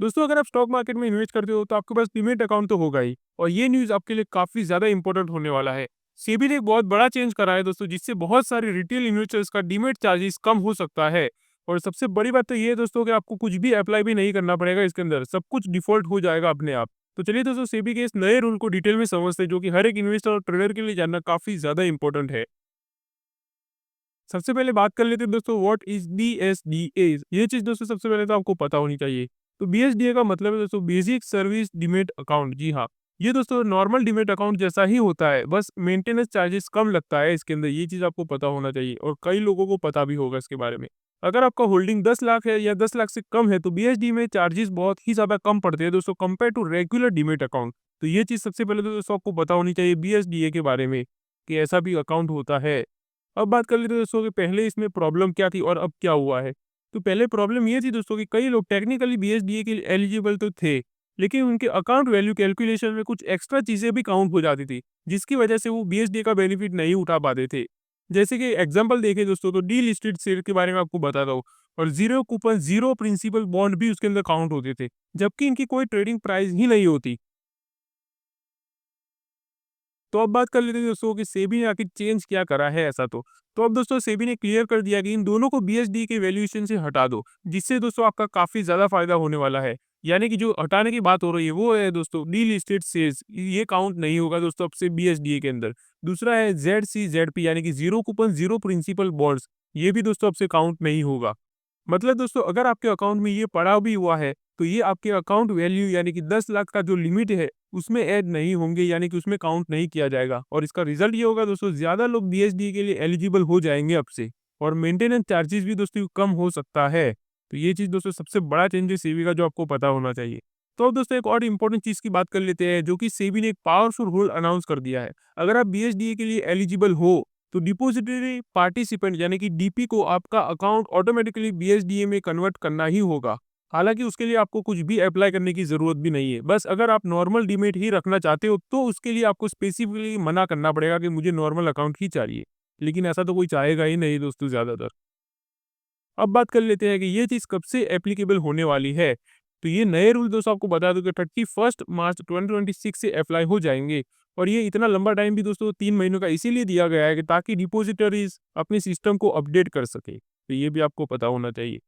दोस्तों अगर आप स्टॉक मार्केट में इन्वेस्ट करते हो तो आपके पास डीमैट अकाउंट तो होगा ही, और ये न्यूज़ आपके लिए काफ़ी ज़्यादा इंपॉर्टेंट होने वाला है। सेबी ने एक बहुत बड़ा चेंज करा है दोस्तों, जिससे बहुत सारे रिटेल इन्वेस्टर्स का डीमैट चार्जेस कम हो सकता है। और सबसे बड़ी बात तो ये है दोस्तों कि आपको कुछ भी अप्लाई भी नहीं करना पड़ेगा इसके अंदर, सब कुछ डिफ़ॉल्ट हो जाएगा अपने आप। तो चलिए दोस्तों सेबी के इस नए रूल को डिटेल में समझते हैं, जो कि हर एक इन्वेस्टर और ट्रेडर के लिए जानना काफ़ी ज़्यादा इंपॉर्टेंट है। सबसे पहले बात कर लेते हैं दोस्तों, व्हाट इज़ बीएसडीए। ये चीज़ दोस्तों सबसे पहले तो आपको पता होनी चाहिए। तो बीएसडीए का मतलब है दोस्तों बेसिक सर्विस डीमैट अकाउंट। जी हाँ, ये दोस्तों नॉर्मल डीमैट अकाउंट जैसा ही होता है, बस मेंटेनेंस चार्जेस कम लगता है इसके अंदर। ये चीज़ आपको पता होना चाहिए और कई लोगों को पता भी होगा इसके बारे में। अगर आपका होल्डिंग 10 लाख है या 10 लाख से कम है तो बीएसडी में चार्जेस बहुत ही ज़्यादा कम पड़ते हैं दोस्तों, compare to regular demat account. तो ये चीज़ सबसे पहले तो दोस्तों आपको पता होनी चाहिए बीएसडीए के बारे में, कि ऐसा भी अकाउंट होता है। अब बात कर लेते हैं दोस्तों कि पहले इसमें प्रॉब्लम क्या थी और अब क्या हुआ है। तो पहले प्रॉब्लम ये थी दोस्तों कि कई लोग टेक्निकली बीएसडीए के लिए एलिजिबल तो थे, लेकिन उनके अकाउंट वैल्यू कैलकुलेशन में कुछ एक्स्ट्रा चीज़ें भी काउंट हो जाती थी, जिसकी वजह से वो बीएसडीए का बेनिफिट नहीं उठा पाते थे। जैसे कि एग्जांपल देखें दोस्तों, तो डीलिस्टेड शेयर के बारे में आपको बताता हूँ, और zero coupon, zero principal bond भी उसके अंदर काउंट होते थे, जबकि इनकी कोई ट्रेडिंग प्राइस ही नहीं होती। तो अब बात कर लेते हैं दोस्तों कि सेबी ने आखिर चेंज क्या करा है ऐसा तो। तो अब दोस्तों सेबी ने क्लियर कर दिया कि इन दोनों को बीएसडी के वैल्यूएशन से हटा दो, जिससे दोस्तों आपका काफ़ी ज़्यादा फ़ायदा होने वाला है। यानी कि जो हटाने की बात हो रही है वो है दोस्तों डीलिस्टेड शेयर्स, ये काउंट नहीं होगा दोस्तों अब से बीएसडी के अंदर। दूसरा है ज़ेडसीज़ेडपी, यानी कि zero coupon, zero principal bonds, ये भी दोस्तों अब से काउंट नहीं होगा। मतलब दोस्तों अगर आपके अकाउंट में ये पड़ा भी हुआ है, तो ये आपके अकाउंट वैल्यू यानी कि 10 लाख का जो लिमिट है, उसमें ऐड नहीं होंगे, यानी कि उसमें काउंट नहीं किया जाएगा। और इसका रिज़ल्ट ये होगा दोस्तों, ज़्यादा लोग बीएसडी के लिए एलिजिबल हो जाएँगे अब से, और मेंटेनेंस चार्जेज़ भी दोस्तों कम हो सकता है। तो ये चीज़ दोस्तों सबसे बड़ा चेंज है सेबी का, जो आपको पता होना चाहिए। तो अब दोस्तों एक और इम्पोर्टेंट चीज़ की बात कर लेते हैं, जो कि सेबी ने एक पावरफुल रूल अनाउंस कर दिया है। अगर आप बीएसडी के लिए एलिजिबल हो, तो डिपॉजिटरी पार्टिसिपेंट यानी कि डीपी को आपका अकाउंट ऑटोमेटिकली बीएसडीए में कन्वर्ट करना ही होगा। हालाँकि उसके लिए आपको कुछ भी अप्लाई करने की ज़रूरत भी नहीं है। बस अगर आप नॉर्मल डीमैट ही रखना चाहते हो, तो उसके लिए आपको स्पेसिफिकली मना करना पड़ेगा कि मुझे नॉर्मल अकाउंट ही चाहिए। लेकिन ऐसा तो कोई चाहेगा ही नहीं दोस्तों ज़्यादातर। अब बात कर लेते हैं कि ये चीज़ कब से एप्लीकेबल होने वाली है। तो ये नए रूल दोस्तों आपको बता दूँ कि 31 मार्च 2026 से अप्लाई हो जाएँगे, और ये इतना लंबा टाइम भी दोस्तों 3 महीनों का इसीलिए दिया गया है कि ताकि डिपॉजिटरीज़ अपने सिस्टम को अपडेट कर सकें। तो ये भी आपको पता होना चाहिए।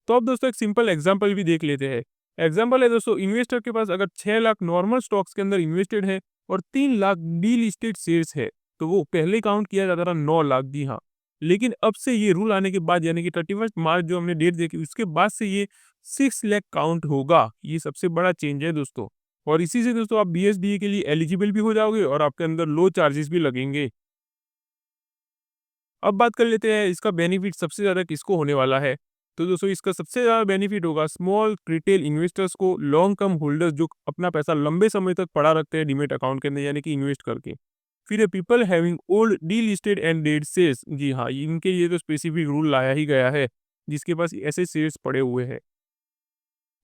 तो अब दोस्तों एक सिंपल एग्जांपल भी देख लेते हैं। एग्जांपल है दोस्तों, इन्वेस्टर के पास अगर 6 लाख नॉर्मल स्टॉक्स के अंदर इन्वेस्टेड है और 3 लाख डीलिस्टेड शेयर्स है, तो वो पहले काउंट किया जाता था 9 लाख। जी हाँ। लेकिन अब से ये रूल आने के बाद, यानी कि 31 मार्च जो हमने डेट देखी, उसके बाद से ये 6 लाख काउंट होगा। ये सबसे बड़ा चेंज है दोस्तों। और इसी से दोस्तों आप बीएसडीए के लिए एलिजिबल भी हो जाओगे, और आपके अंदर लो चार्जेस भी लगेंगे। अब बात कर लेते हैं इसका बेनिफिट सबसे ज़्यादा किसको होने वाला है। तो दोस्तों इसका सबसे ज़्यादा बेनिफिट होगा स्मॉल रिटेल इन्वेस्टर्स को, लॉन्ग टर्म होल्डर्स जो अपना पैसा लंबे समय तक पड़ा रखते हैं डीमैट अकाउंट के अंदर, यानी कि इन्वेस्ट करके। फिर है people having old delisted and dead shares. जी हाँ, इनके लिए तो स्पेसिफिक रूल लाया ही गया है, जिसके पास ऐसे शेयर्स पड़े हुए हैं।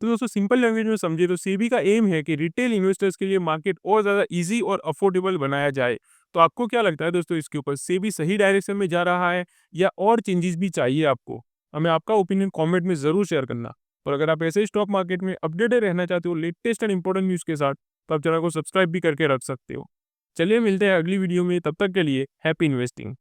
तो दोस्तों सिंपल लैंग्वेज में समझे तो सेबी का एम है कि रिटेल इन्वेस्टर्स के लिए मार्केट और ज़्यादा ईज़ी और अफोर्डेबल बनाया जाए। तो आपको क्या लगता है दोस्तों, इसके ऊपर सेबी सही डायरेक्शन में जा रहा है, या और चेंजेस भी चाहिए आपको? हमें आपका ओपिनियन कमेंट में ज़रूर शेयर करना। और अगर आप ऐसे ही स्टॉक मार्केट में अपडेटेड रहना चाहते हो लेटेस्ट एंड इंपॉर्टेंट न्यूज़ के साथ, तो आप चैनल को सब्सक्राइब भी करके रख सकते हो। चलिए मिलते हैं अगली वीडियो में, तब तक के लिए हैप्पी इन्वेस्टिंग।